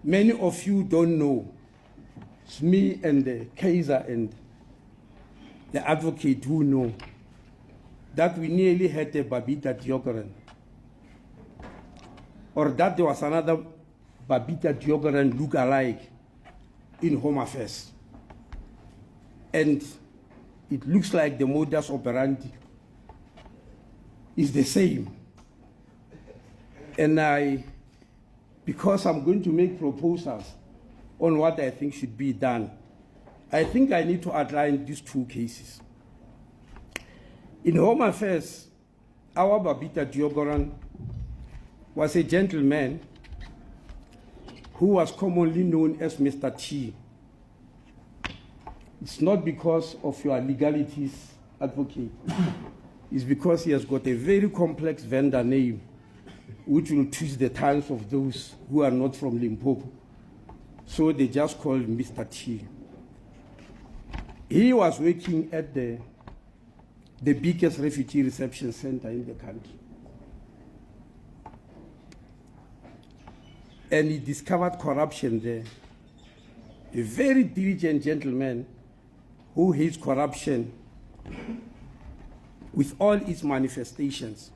Many of you don't know. It's me and the Kaiser and the advocate who know that we nearly had a Babita Diogoran, or that there was another Babita Diogoran look-alike in Home Affairs. And it looks like the modus operandi is the same. And because I'm going to make proposals on what I think should be done, I think I need to outline these two cases. In Home Affairs, our Babita Diogoran was a gentleman who was commonly known as Mr. T. It's not because of your legalities, advocate. It's because he has got a very complex vendor name which will twist the tongues of those who are not from Limpopo. So they just call him Mr. T. He was working at the biggest refugee reception center in the country. And he discovered corruption there. A very diligent gentleman who hates corruption with all its manifestations.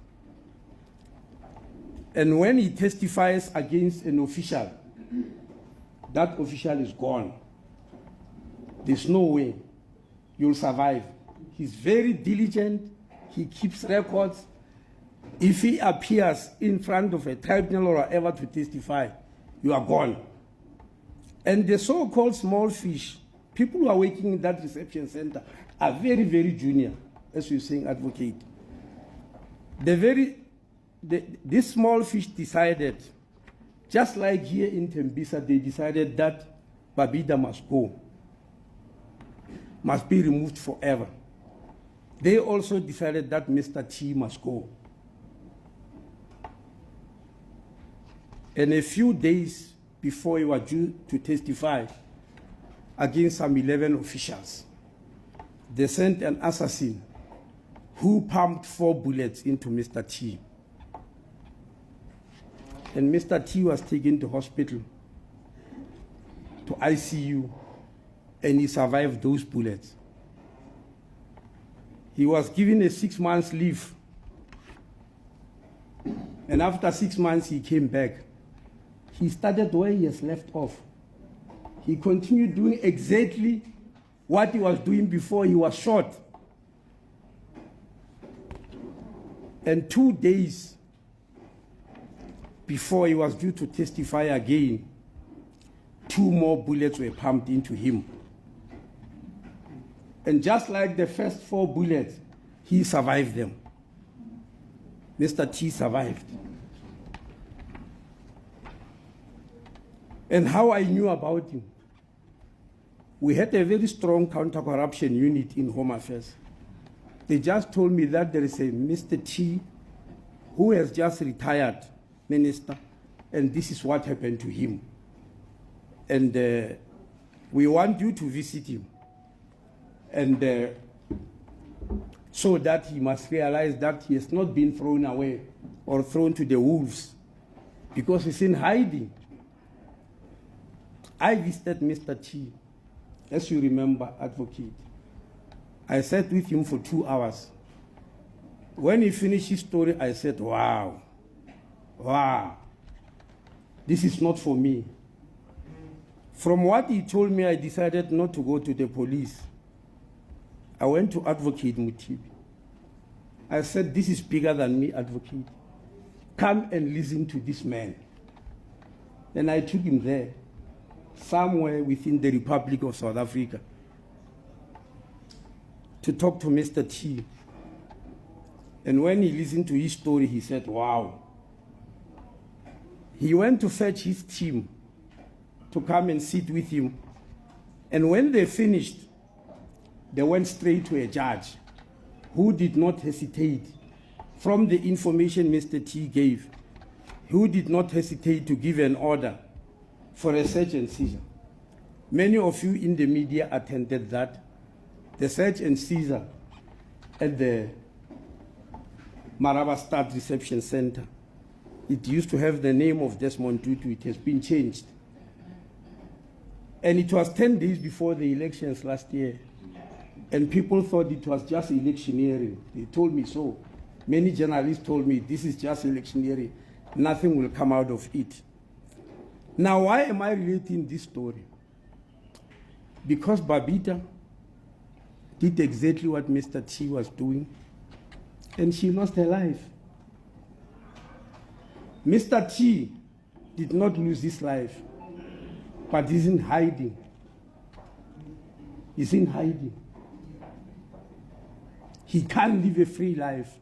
And when he testifies against an official, that official is gone. There's no way you'll survive. He's very diligent. He keeps records. If he appears in front of a tribunal or whatever to testify, you are gone. And the so-called small fish, people who are working in that reception center, are very, very junior, as you're saying, advocate. This small fish decided, just like here in Tembisa, they decided that Babida must go, must be removed forever. They also decided that Mr. T must go. And a few days before he was due to testify against some 11 officials, they sent an assassin who pumped 4 bullets into Mr. T. And Mr. T was taken to hospital, to ICU, and he survived those bullets. He was given a 6 months leave. And after 6 months, he came back. He started where he has left off. He continued doing exactly what he was doing before he was shot. And 2 days before he was due to testify again, 2 more bullets were pumped into him. And just like the first 4 bullets, he survived them. Mr. T survived. And how I knew about him, we had a very strong counter-corruption unit in Home Affairs. They just told me that there is a Mr. T who has just retired minister, and this is what happened to him. And we want you to visit him, and so that he must realize that he has not been thrown away or thrown to the wolves, because he's in hiding. I visited Mr. T, as you remember, advocate. I sat with him for 2 hours. When he finished his story, I said, wow, this is not for me. From what he told me, I decided not to go to the police. I went to Advocate Mutibi. I said, this is bigger than me, advocate. Come and listen to this man. Then I took him there, somewhere within the Republic of South Africa, to talk to Mr. T. And when he listened to his story, he said, wow. He went to fetch his team to come and sit with him. And when they finished, they went straight to a judge who did not hesitate, from the information Mr. T gave, who did not hesitate to give an order for a search and seizure. Many of you in the media attended that. The search and seizure at the Maraba Start Reception Center. It used to have the name of Desmond Tutu. It has been changed. And it was 10 days before the elections last year. And people thought it was just electioneering. They told me so. Many journalists told me this is just electioneering. Nothing will come out of it. Now, why am I relating this story? Because Babita did exactly what Mr. T was doing, and she lost her life. Mr. T did not lose his life, but he's in hiding. He's in hiding. He can't live a free life.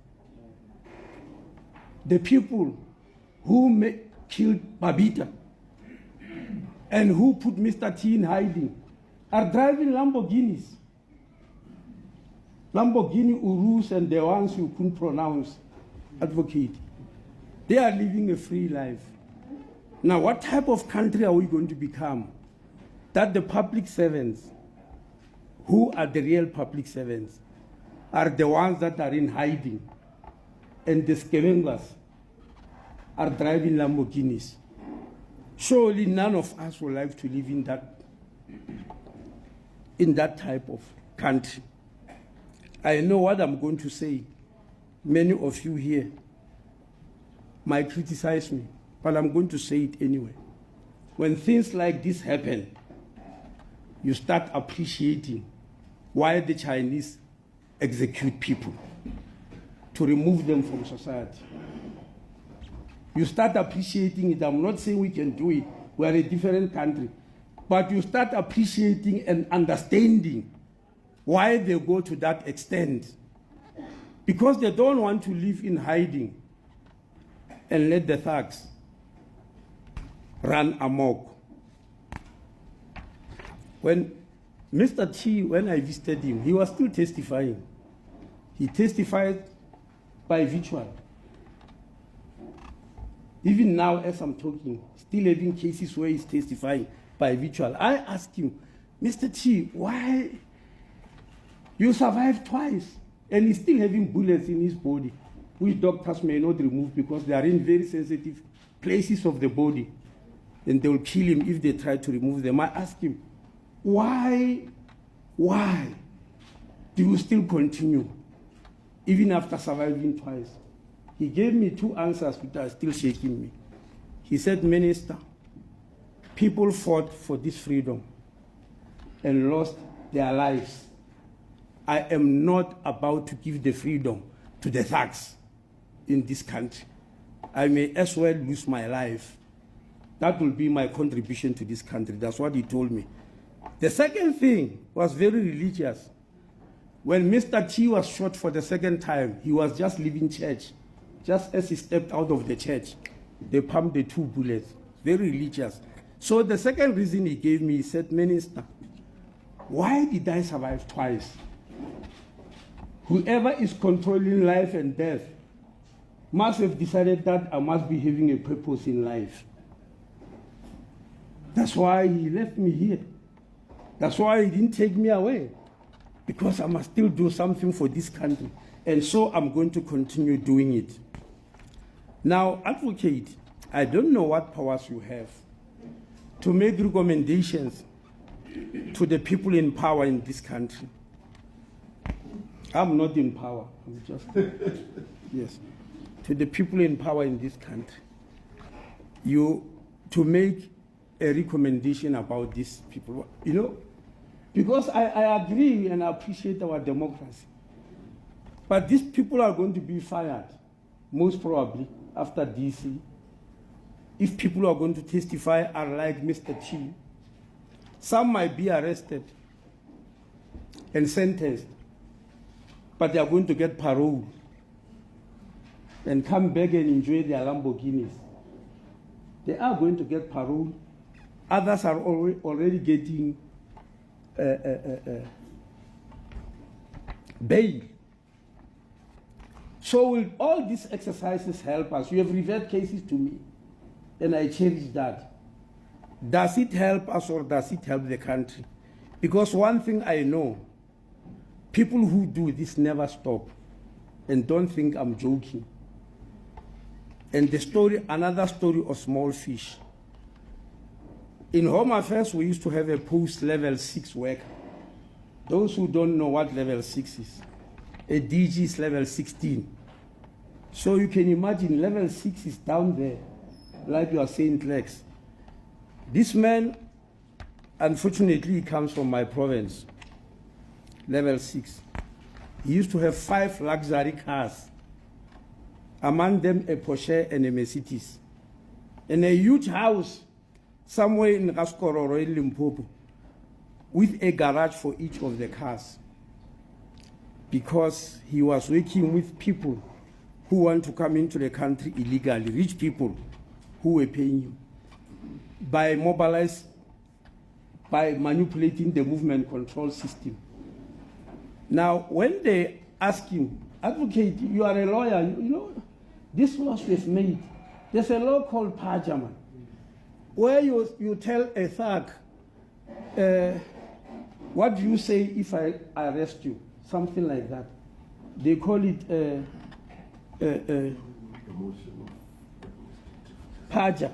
The people who killed Babita and who put Mr. T in hiding are driving Lamborghinis. Lamborghini Urus and the ones you couldn't pronounce, advocate. They are living a free life. Now, what type of country are we going to become? That the public servants, who are the real public servants, are the ones that are in hiding, and the scavengers are driving Lamborghinis. Surely none of us would like to live in that type of country. I know what I'm going to say. Many of you here might criticize me, but I'm going to say it anyway. When things like this happen, you start appreciating why the Chinese execute people to remove them from society. You start appreciating it. I'm not saying we can do it. We're a different country. But you start appreciating and understanding why they go to that extent. Because they don't want to live in hiding and let the thugs run amok. When Mr. T, when I visited him, he was still testifying. He testified by virtual. Even now, as I'm talking, still having cases where he's testifying by virtual. I asked him, Mr. T, why you survived twice? And he's still having bullets in his body, which doctors may not remove because they are in very sensitive places of the body. And they will kill him if they try to remove them. I asked him, why do you still continue, even after surviving twice? He gave me two answers which are still shaking me. He said, Minister, people fought for this freedom and lost their lives. I am not about to give the freedom to the thugs in this country. I may as well lose my life. That will be my contribution to this country. That's what he told me. The second thing was very religious. When Mr. T was shot for the second time, he was just leaving church. Just as he stepped out of the church, they pumped the two bullets. Very religious. So the second reason he gave me, he said, Minister, why did I survive twice? Whoever is controlling life and death must have decided that I must be having a purpose in life. That's why he left me here. That's why he didn't take me away. Because I must still do something for this country. And so I'm going to continue doing it. Now, advocate, I don't know what powers you have to make recommendations to the people in power in this country. I'm not in power. I'm just, yes. To the people in power in this country, to make a recommendation about these people, because I agree and I appreciate our democracy. But these people are going to be fired, most probably, after DC. If people are going to testify are like Mr. T, some might be arrested and sentenced, but they are going to get parole and come back and enjoy their Lamborghinis. They are going to get parole. Others are already getting bail. So will all these exercises help us? You have referred cases to me, and I cherish that. Does it help us or does it help the country? Because one thing I know, people who do this never stop, and don't think I'm joking. And the story, another story of small fish. In Home Affairs, we used to have a post level 6 worker. Those who don't know what level 6 is, a DG is level 16. So you can imagine level 6 is down there, like you are saying, Lex. This man, unfortunately, he comes from my province, level 6. He used to have 5 luxury cars, among them a Porsche and a Mercedes, and a huge house somewhere in Raskororo in Limpopo, with a garage for each of the cars, because he was working with people who want to come into the country illegally, rich people who were paying him, by manipulating the movement control system. Now, when they ask him, advocate, you are a lawyer, you know, this laws we've made. There's a law called Pajaman, where you tell a thug, what do you say if I arrest you? Something like that. They call it Paja.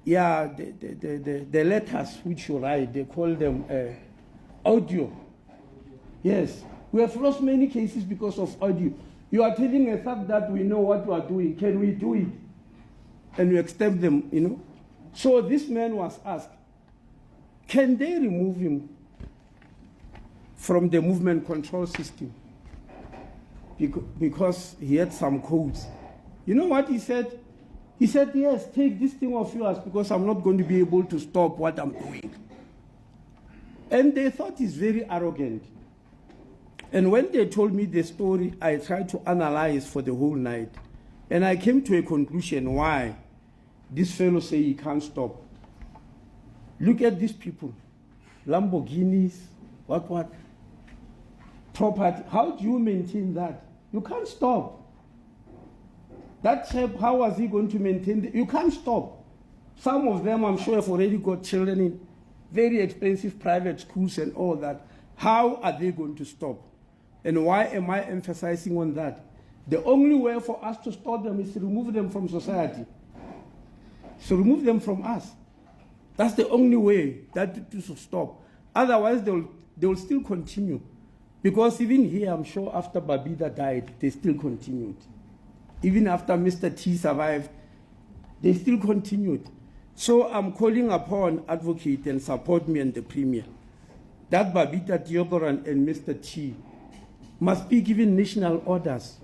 Yeah, the letters which you write, they call them audio. Yes, we have lost many cases because of audio. You are telling a thug that we know what you are doing. Can we do it? And you accept them, you know. So this man was asked, can they remove him from the movement control system? Because he had some codes. You know what he said? He said, yes, take this thing of yours because I'm not going to be able to stop what I'm doing. And they thought he's very arrogant. And when they told me the story, I tried to analyze for the whole night. And I came to a conclusion why this fellow say he can't stop. Look at these people. Lamborghinis, what? Property. How do you maintain that? You can't stop. That chap, how was he going to maintain it? You can't stop. Some of them, I'm sure, have already got children in very expensive private schools and all that. How are they going to stop? And why am I emphasizing on that? The only way for us to stop them is to remove them from society. So remove them from us. That's the only way that to stop. Otherwise, they will still continue. Because even here, I'm sure after Babida died, they still continued. Even after Mr. T survived, they still continued. So I'm calling upon advocate and support me and the Premier that Babita Diogoran and Mr. T must be given national orders,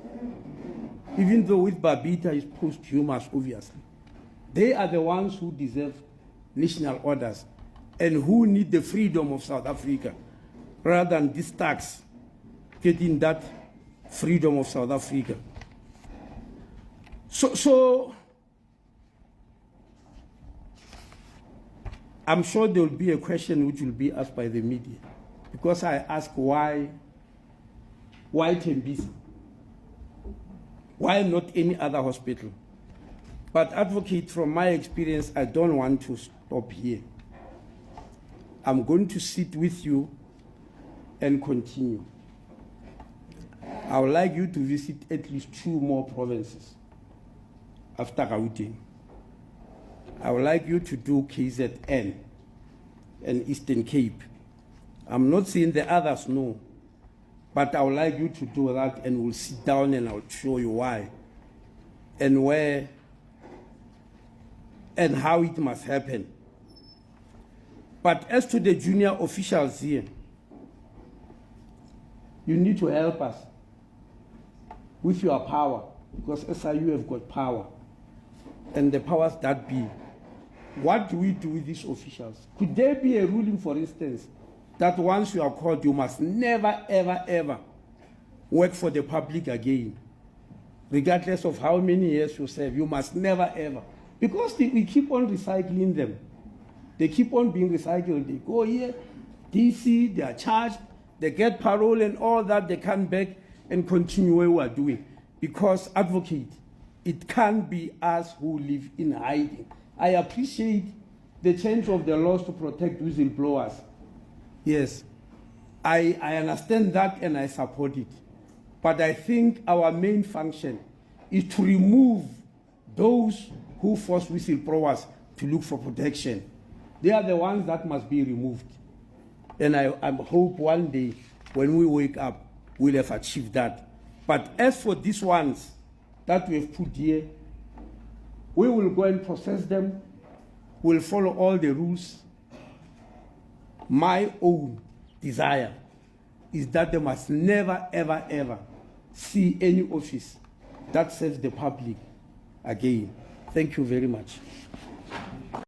even though with Babita is posthumous, obviously. They are the ones who deserve national orders and who need the freedom of South Africa rather than this tax getting that freedom of South Africa. So I'm sure there will be a question which will be asked by the media, because I ask why Tembisa? Why not any other hospital? But advocate, from my experience, I don't want to stop here. I'm going to sit with you and continue. I would like you to visit at least 2 more provinces after Gauteng. I would like you to do KZN and Eastern Cape. I'm not saying the others no, but I would like you to do that, and we'll sit down and I'll show you why and where and how it must happen. But as to the junior officials here, you need to help us with your power, because SIU have got power, and the powers that be. What do we do with these officials? Could there be a ruling, for instance, that once you are called, you must never, ever, ever work for the public again, regardless of how many years you serve? You must never, ever. Because we keep on recycling them. They keep on being recycled. They go here, DC, they are charged, they get parole and all that, they come back and continue what we are doing. Because, advocate, it can't be us who live in hiding. I appreciate the change of the laws to protect whistleblowers. Yes, I understand that and I support it. But I think our main function is to remove those who force whistleblowers to look for protection. They are the ones that must be removed. And I hope one day when we wake up, we'll have achieved that. But as for these ones that we have put here, we will go and process them. We'll follow all the rules. My own desire is that they must never, ever, ever see any office that serves the public again. Thank you very much.